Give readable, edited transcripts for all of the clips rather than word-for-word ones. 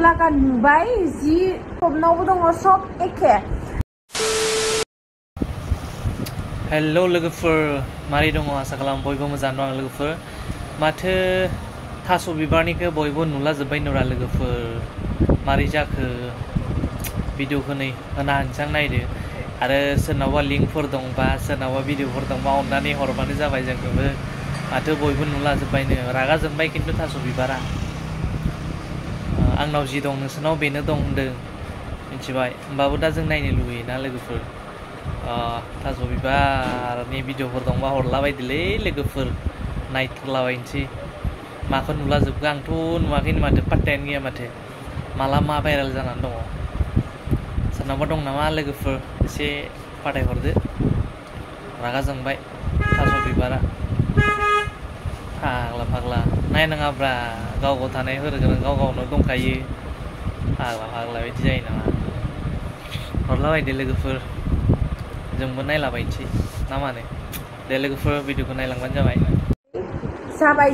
लागा नुबाय जि सबनावबो दङ सब एखे। हेलो लोगोफोर, मारै दङ? आसा खालाम बयबो मोजां दं लोगोफोर। माथो थास' बिबारनिखौ बयबो नुलाजोब्बाय नुरा लोगोफोर, मारै जाखो? भिडिअखौ नै होना होनसां नायदो, आरो सोरनावबा लिंकफोर दंबा सोरनावबा भिडिअफोर दंबा अननानै हरबानो जाबाय। जोंनोबो माथो बयबो नुलाजोब्बायनो, रागा जोंबाय खिन्थु थास' बिबारा। आंनाव जि दं नोंसोरनाव बेनो दं होनदों, मिथिबाय? होमबाबो दा जों नायनो लुगैयोना लोगोफोर। थास' बिबारनि भिडिअफोर दंबा हरलाबायदोलै लोगोफोर, नायथारलाबायनोसै माखौ नुलाजोबखो। आंथ' नुवाखैनो माथो, पात्तायानो गैया माथो, माला मा भाइरेल जानानै दङ। सोरनावबा दं नामा लोगोफोर? एसे फाथायहरदो। रागा जोंबाय थास' बिबारा, फाग्ला फाग्ला नायनाङाब्रा, गाव गाव थानायफोरखौनो गाव गावनो दंखायो। फाग्ला फाग्ला बिदि जायो नामा? हरलाबायदो लोगोफोर, जोंबो नायलाबायनोसै ना मा होनो? दे लोगोफोर, भिडिअखौ नायलांबानो जाबाय।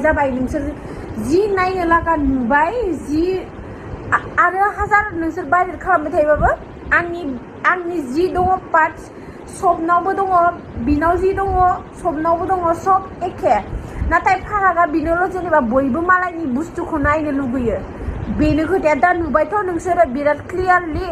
जाबाय नोंसोर जि नायनो लागा नुबाय, जि आरो हाजार नोंसोर भाइरेल खालामबाय थायोबाबो आंनि जि दङ पार्टस सबनावबो दङ, बिनाव जि दङ सबनावबो दङ, सब एखे। नाथाय फारागा बेनोल' जेनेबा बयबो मालायनि बुस्थुखौ नायनो लुगैयो, बेनो खोथाया। दा नुबायथ' नोंसोरो बिराद क्लियारलि।